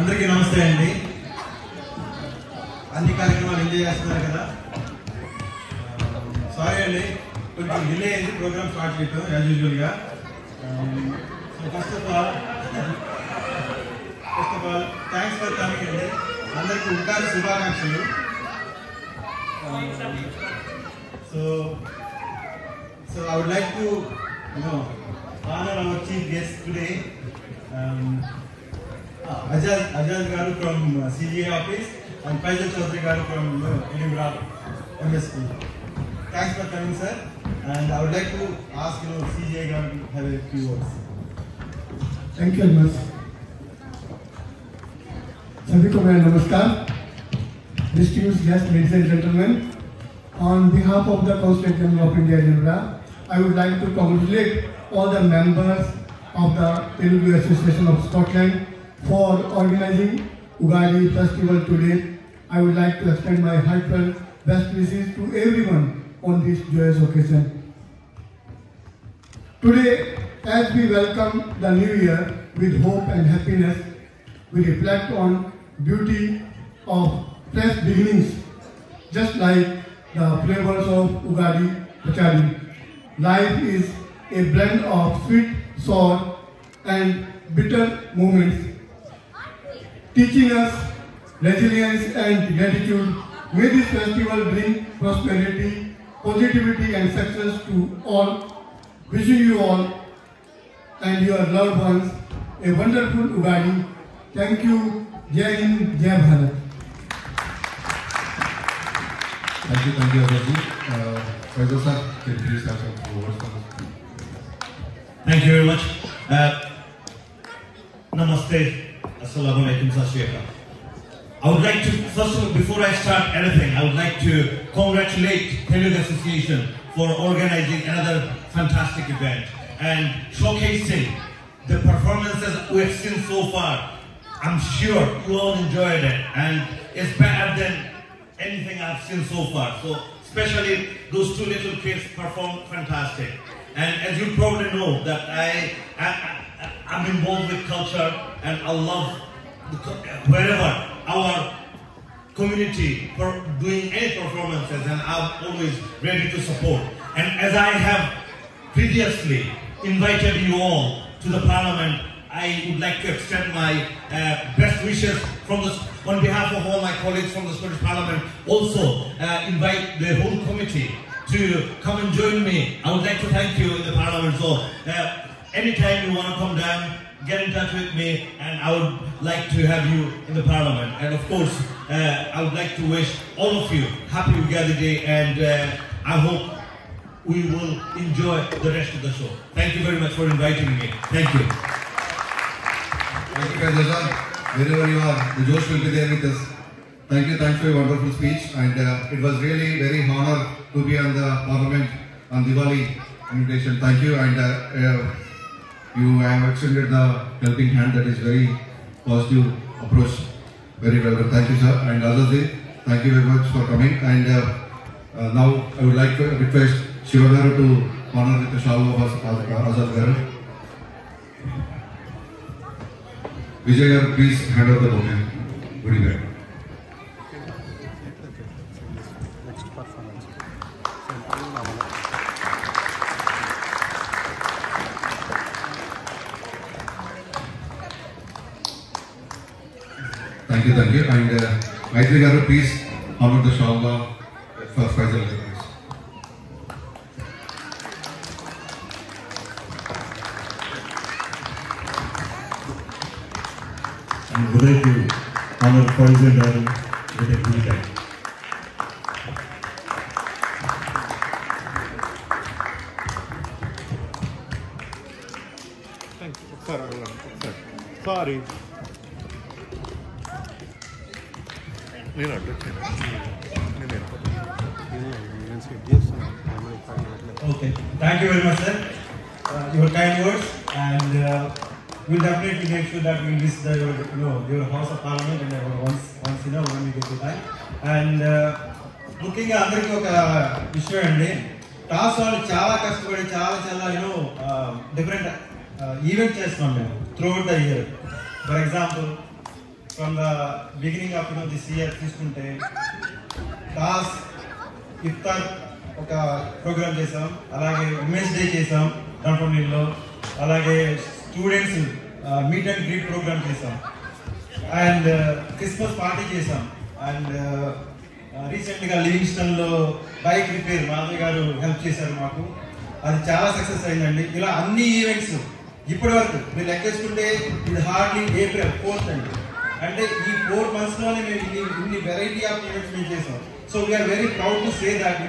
అందరికీ నమస్తే అండి. అన్ని కార్యక్రమాలు ఎంజాయ్ చేస్తున్నారు కదా. సారీ అండి, కొంచెం డిలే అయింది ప్రోగ్రామ్ స్టార్ట్ చేయటం యాజ్ యూజువల్గా. So first of all thanks for coming అండి. అందరికీ ఉగాది శుభాకాంక్షలు. So I would like to honor our chief guest today, Ajaz Garu from CGA office and Faisal Chaudhary Garu from Edinburgh MSP. Thanks for coming, sir. And I would like to ask CGA Garu to have a few words. Thank you very much. सभी को मेरा नमस्कार. Distinguished guests, ladies and gentlemen, on behalf of the Consulate General of India, Edinburgh, I would like to congratulate all the members of the Telugu Association of Scotland for organizing Ugadi festival today. I would like to extend my heartfelt best wishes to everyone on this joyous occasion. Today, as we welcome the new year with hope and happiness, we reflect on beauty of fresh beginnings, just like the flavors of Ugadi Pachadi. Life is a blend of sweet, sour and bitter moments, teaching us resilience and gratitude. May this festival bring prosperity, positivity and success to all. Wishing you all and your loved ones a wonderful Ugadi. Thank you. Jai Hind, Jai Bharat. Thank you, Ajay. Faisal sir, can you please have some words for us? Thank you very much. Namaste. Assalamu alaikum. Sashriyakal. I would like to, first of all, before I start anything, I would like to congratulate Telugu Association for organizing another fantastic event and showcasing the performances we have seen so far. I'm sure you all enjoyed it and it's better than anything I've seen so far. So especially those two little kids performed fantastic. And as you probably know that I'm involved with culture and I love wherever our community for doing any performances, and I'm always ready to support. And as I have previously invited you all to the Parliament, I would like to extend my best wishes on behalf of all my colleagues from the Scottish Parliament. Also invite the whole committee to come and join me. I would like to thank you in the Parliament. So anytime you want to come down, get in touch with me and I would like to have you in the Parliament. And of course, I would like to wish all of you happy Ugadi Day and I hope we will enjoy the rest of the show. Thank you very much for inviting me. Thank you. Thank you, Faisal. Wherever you are, the Josh will be there with us. Thank you, thanks for your wonderful speech. And it was really very honor to be on the Parliament on Diwali invitation. Thank you, and you have extended the helping hand. That is very positive approach. Very well. Thank you, sir. And Azad, thank you very much for coming. And now I would like to request Shiva Garu to honor with the shawl of Azad Garu. Vijay Garu, please hand over the bouquet. Good evening. Next performance. Thank you. And Maitri Garu, please honor the shawl for Faisal Garu. I would like to honor Faisal Garu with a good time. Thank you. Sorry. Okay. Thank you very much, sir. Your kind words, and we'll definitely make sure that we visit your House of Parliament and once when we get the time. And ముఖ్యంగా అందరికీ ఒక విషయం అండి, toss వాళ్ళు చాలా కష్టపడి చాలా different event చేస్తున్నాం మేము through the year. For example from the beginning of this year తీసుకుంటే టాస్ ఇఫ్తార్ ఒక ప్రోగ్రామ్ చేసాం, అలాగే ఉమెన్స్ డే చేసాం దంపల్లిలో, అలాగే students meet and greet program చేసాం, అండ్ క్రిస్మస్ పార్టీ చేసాం, అండ్ రీసెంట్గా లివింగ్స్టన్లో బైక్ రిపేర్ మాధవ్ గారు హెల్ప్ చేశారు మాకు, అది చాలా సక్సెస్ అయిందండి. ఇలా అన్ని ఈవెంట్స్ ఇప్పటి వరకు మీరు లెక్కేసుకుంటే ఇది హార్డ్లీ ఏప్రిల్ 4th అండి, అంటే ఈ 4 monthsలోనే మేము ఇన్ని వెరైటీ ఆఫ్ ఈవెంట్స్ మేము చేసాం. So we are very proud to say that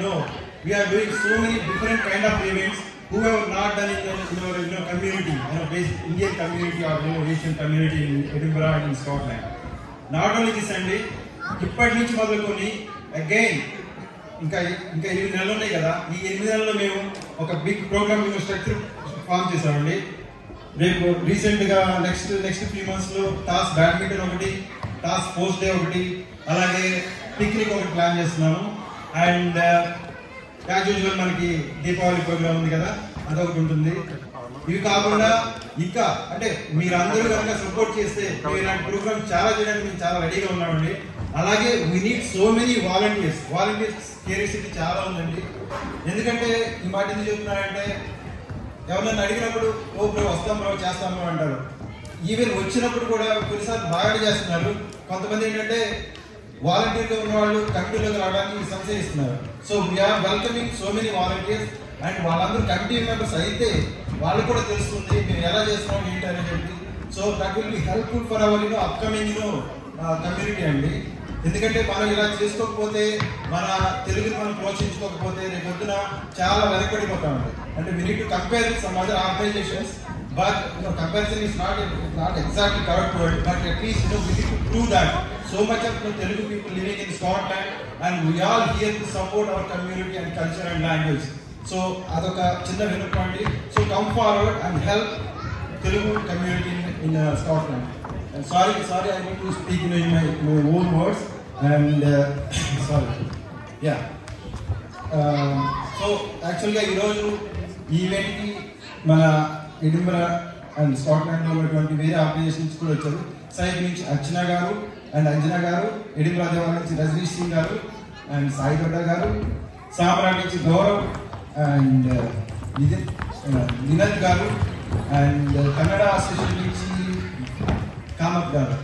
we are doing so many different kind of events who have not done in our community, based Indian community or Asian community in Edinburgh and in Scotland. Not only this అండి, ఇప్పటి నుంచి మొదలుకొని again ఇంకా 8 నెలలు ఉన్నాయి కదా, ఈ 8 నెలల్లో మేము ఒక బిగ్ ప్రోగ్రామ్ స్ట్రక్చర్ ఫామ్ చేసామండి. రేపు రీసెంట్గా నెక్స్ట్ 3 monthsలో టాస్ బ్యాడ్మింటన్ ఒకటి, టాస్ స్పోర్ట్స్ డే ఒకటి, అలాగే పిక్నిక్ ఒకటి ప్లాన్ చేస్తున్నాము. అండ్ యాజ్ యూజువల్ మనకి దీపావళి ప్రోగ్రామ్ ఉంది కదా, అదొకటి ఉంటుంది. ఇవి కాకుండా ఇంకా అంటే మీరందరూ కనుక సపోర్ట్ చేస్తే మేము ఇలాంటి ప్రోగ్రామ్ చాలా చేయడానికి మేము చాలా రెడీగా ఉన్నామండి. అలాగే we need so many volunteers curiosity చాలా ఉందండి. ఎందుకంటే ఈ మాట ఎందుకు చెప్తున్నారంటే, ఎవరినైనా అడిగినప్పుడు ఓ బ్రో వస్తాం బ్రో చేస్తాం బ్రో అంటారు. ఈవెన్ వచ్చినప్పుడు కూడా కొన్నిసార్లు బాగా చేస్తున్నారు. కొంతమంది ఏంటంటే వాలంటీర్గా ఉన్న వాళ్ళు కమిటీలోకి రావడానికి సంశయిస్తున్నారు. So we are welcoming so many volunteers, and వాళ్ళందరూ కమిటీ మెంబర్స్ అయితే వాళ్ళకు కూడా తెలుస్తుంది మేము ఎలా చేస్తున్నాం ఏంటి అని చెప్పి. So that will be helpful for hour upcoming community అండి. ఎందుకంటే మనం ఇలా చేసుకోకపోతే, మన తెలుగుని మనం ప్రోత్సహించుకోకపోతే రేపు పొద్దున చాలా వెనకబడిపోతామండి. అంటే we need to compare with some other organisations, but comparison is not exactly correct word, but at least we need to prove that so much of Telugu people living in Scotland, and we are here to support our community and culture and language. So adoka chinna vinupandi, so come forward and help Telugu community in Scotland. And sorry I need to speak in my own words, and sorry, yeah. So actually ఈ రోజు ఈ event కి మన ఎడిన్బరా and స్కాట్లాండ్లో ఉన్నటువంటి వేరే organisations కూడా వచ్చారు. Side నుంచి అర్చన గారు అండ్ అంజనా గారు, ఎడిన్బరా దేవాల నుంచి రజనీష్ సింగ్ గారు అండ్ సాయి గౌడ గారు, సామరాట్ నుంచి గౌరవ్ అండ్ వినోద్ గారు, అండ్ కన్నడ అసోసియేషన్ నుంచి కామత్ గారు.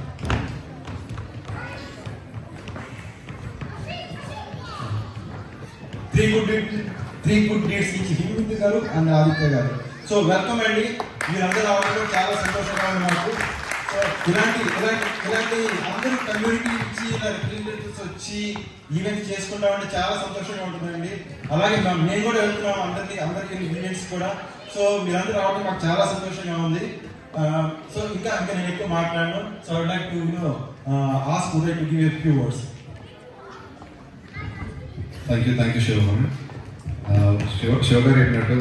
త్రీ గుడ్ డేట్స్ నుంచి హిమవింద్ గారు అండ్ ఆదిత్య గారు. సో వెల్కమ్ అండి, మీరందరూ రావడం చాలా సంతోషంగా ఉంది మాకు. సో ఇలాంటి అందరూ కమ్యూనిటీ నుంచి ఇలా రిప్రజెంటేటివ్స్ వచ్చి ఈవెంట్స్ చేసుకుంటామంటే చాలా సంతోషంగా ఉంటుందండి. అలాగే మేము కూడా వెళ్తున్నాం అందరికి ఈవెంట్స్ కూడా. సో మీరందరూ రావడం మాకు చాలా సంతోషంగా ఉంది. సో ఇంకా నేను ఎక్కువ మాట్లాడను. So I would like to ask Uday to give a few words. Thank you Shiva garu చెప్పినట్టు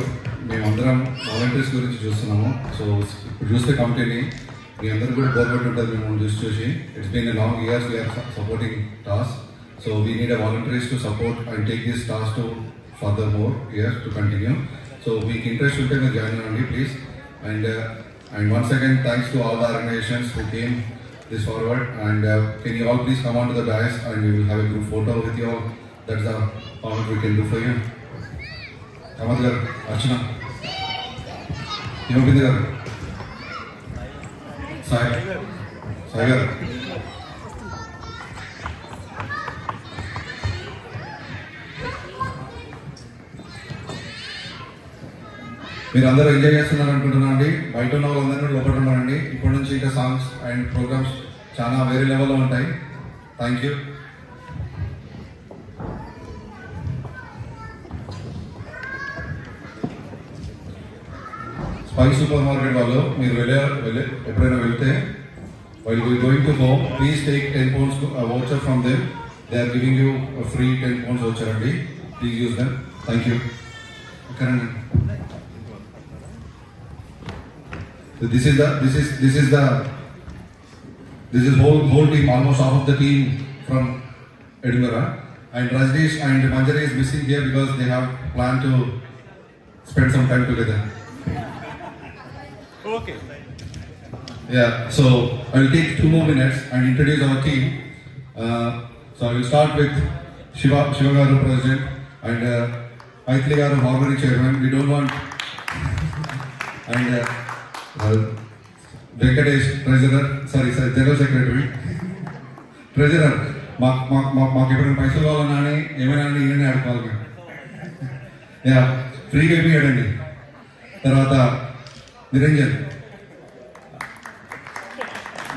మేమందరం వాలంటీర్స్ గురించి చూస్తున్నాము. సో ఇప్పుడు చూస్తే కమిటీని మీ అందరూ కూడా గవర్నమెంట్ ఉంటుంది మేము చూసి it's been a long years we are supporting TAS. So we need a volunteers to support and take this TAS to further more years to continue. So మీకు ఇంట్రెస్ట్ ఉంటే మీరు జాయిన్ అవ్వండి please. And once again thanks to all the organisations who came this forward, and can you all please come on to the dais and we will have a group photo with you all. That's the honor we can do for you. Kamath garu, Archana, Himavindi garu, Sai garu. మీరు అందరూ enjoy చేస్తున్నారు అనుకుంటున్నాను అండి. బయట ఉన్న వాళ్ళందరూ లోపల ఉన్నారండి. ఇప్పటి నుంచి ఇంకా సాంగ్స్ అండ్ ప్రోగ్రామ్స్ చాలా వేరే లెవెల్లో ఉంటాయి. Thank you. Spy super market వాళ్ళు మీరు ఎప్పుడైనా వెళ్తే while we going to home, please take 10 pounds voucher from them. They are giving you a free 10 pounds voucher అండి. Please use them. Thank you. Okay. So this is whole team, almost half of the team from Edinburgh, and Rajneesh and Manjari is missing here because they have planned to spend some time together. Okay. Yeah, so I will take 2 more minutes and introduce our team. So I will start with Shiva Garu, President, and Maithili Garu, Honorary Chairman. We don't want, and Venkatesh, Treasurer, General Secretary. Treasurer, మాకు ఇప్పుడు పైసలు కావాలన్నా ఏమైనా ఈయననే ఆడుకోవాలి మేము. Yeah, ఫ్రీగా అయిపోయాడండి. తర్వాత నిరంజన్,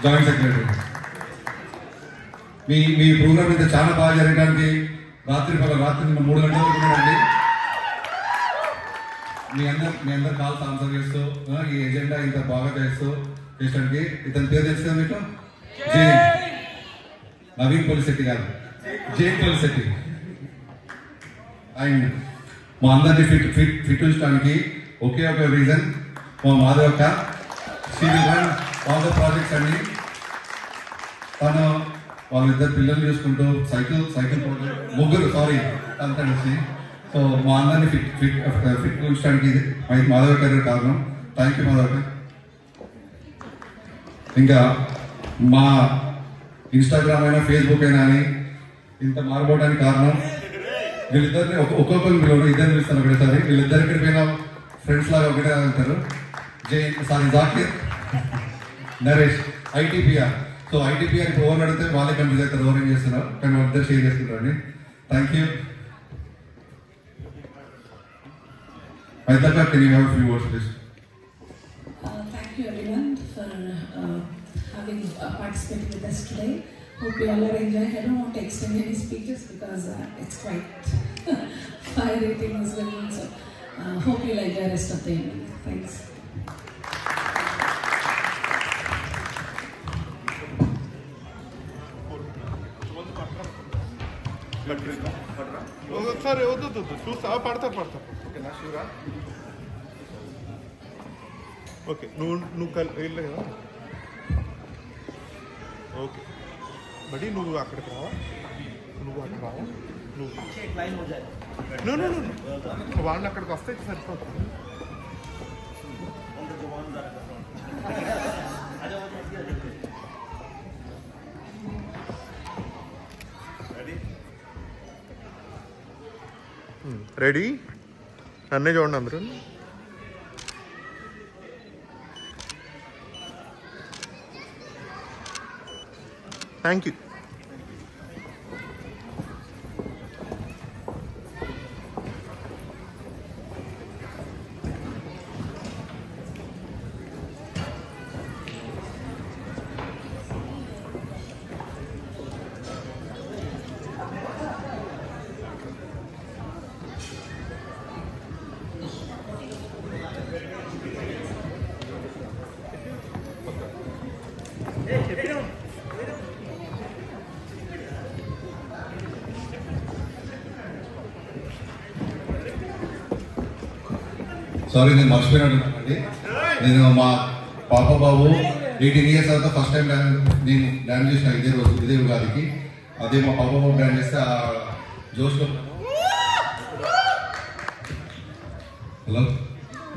జాయింట్ సెక్రటరీ. మీ ప్రోగ్రామ్ అయితే చాలా బాగా జరగడానికి రాత్రి 3 గంటల వరకు ఉన్నాడండి. మీ అందరు కాల్స్ ఆన్సర్ చేస్తూ ఈ ఎజెండా ఇంత బాగా చేసడానికి ఇతని పేరు తెలుసు కదా మీకు? నవీన్ పోలిశెట్టి గారు, జైన్ పోలిశెట్టి. అండ్ మా అందరినీ ఫిట్ ఉంచడానికి ఒకే ఒక రీజన్, మా మాధవక్క. She will run all the projects అన్ని. తను వాళ్ళిద్దరు పిల్లలు చూసుకుంటూ సైకిల్ ముగ్గురు అంతా వచ్చి. సో మా అందరినీ ఫిట్ ఉంచడానికి మాధవక్క గారు కారణం. థ్యాంక్ యూ మాధవక్క. ఇంకా మా ఇన్స్టాగ్రామ్ అయినా ఫేస్బుక్ అయినా అని ఇంత మారిపోవడానికి కారణం వీళ్ళిద్దరిని ఒక్కొక్కరిని ఇద్దరు పిలుస్తాను ఒకటేసారి. వీళ్ళిద్దరికి పోయిన ఫ్రెండ్స్ లాగా ఒకటే అంటారు. Zakir, Naresh, ITPR. So ITPR ఇప్పుడు ఓవర్ అడిగితే వాళ్ళే కన్ఫ్యూజ్ అవుతారు, ఓవర్ ఏం చేస్తున్నారు, కానీ వాళ్ళిద్దరు షేర్ చేసుకుంటారండి. Thank you. Maithili, can you have a few words, please? Thank you everyone for having participated with us today. Hope you all are enjoying. I don't want to extend any speeches because it's quite fire rating is going on. So hope you'll enjoy the rest of the evening. Thanks. సరే వద్దు చూస్తా పడతారు ఓకేనా? షూరా? Okay, నువ్వు వెళ్ళే కదా. Okay బడి, నువ్వు అక్కడికి రావా, నువ్వు వాళ్ళు అక్కడికి వస్తే సరిపోతుంది. రెడీ? నన్నే చూడండి అందరూ. Thank you. సారీ, నేను మర్చిపోయినట్టున్నానండి. నేను మా పాప బాబు 18 years తర్వాత ఫస్ట్ టైం నేను డాన్స్ చేసిన ఇదే ఉగాదికి. అదే మా పాప బాబు డాన్స్ చేస్తే ఆ జోష్లో. హలో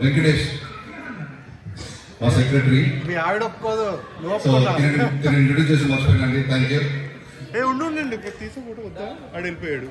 వెంకటేష్, మా సెక్రటరీ. మీ ఆవిడ ఒప్పుకోదు, ఇంట్రొడ్యూస్ చేసి మర్చిపోయినండి. Thank you. ఉండండి, తీసుకో ఫోటో వద్దా? ఆడు వెళ్ళిపోయాడు.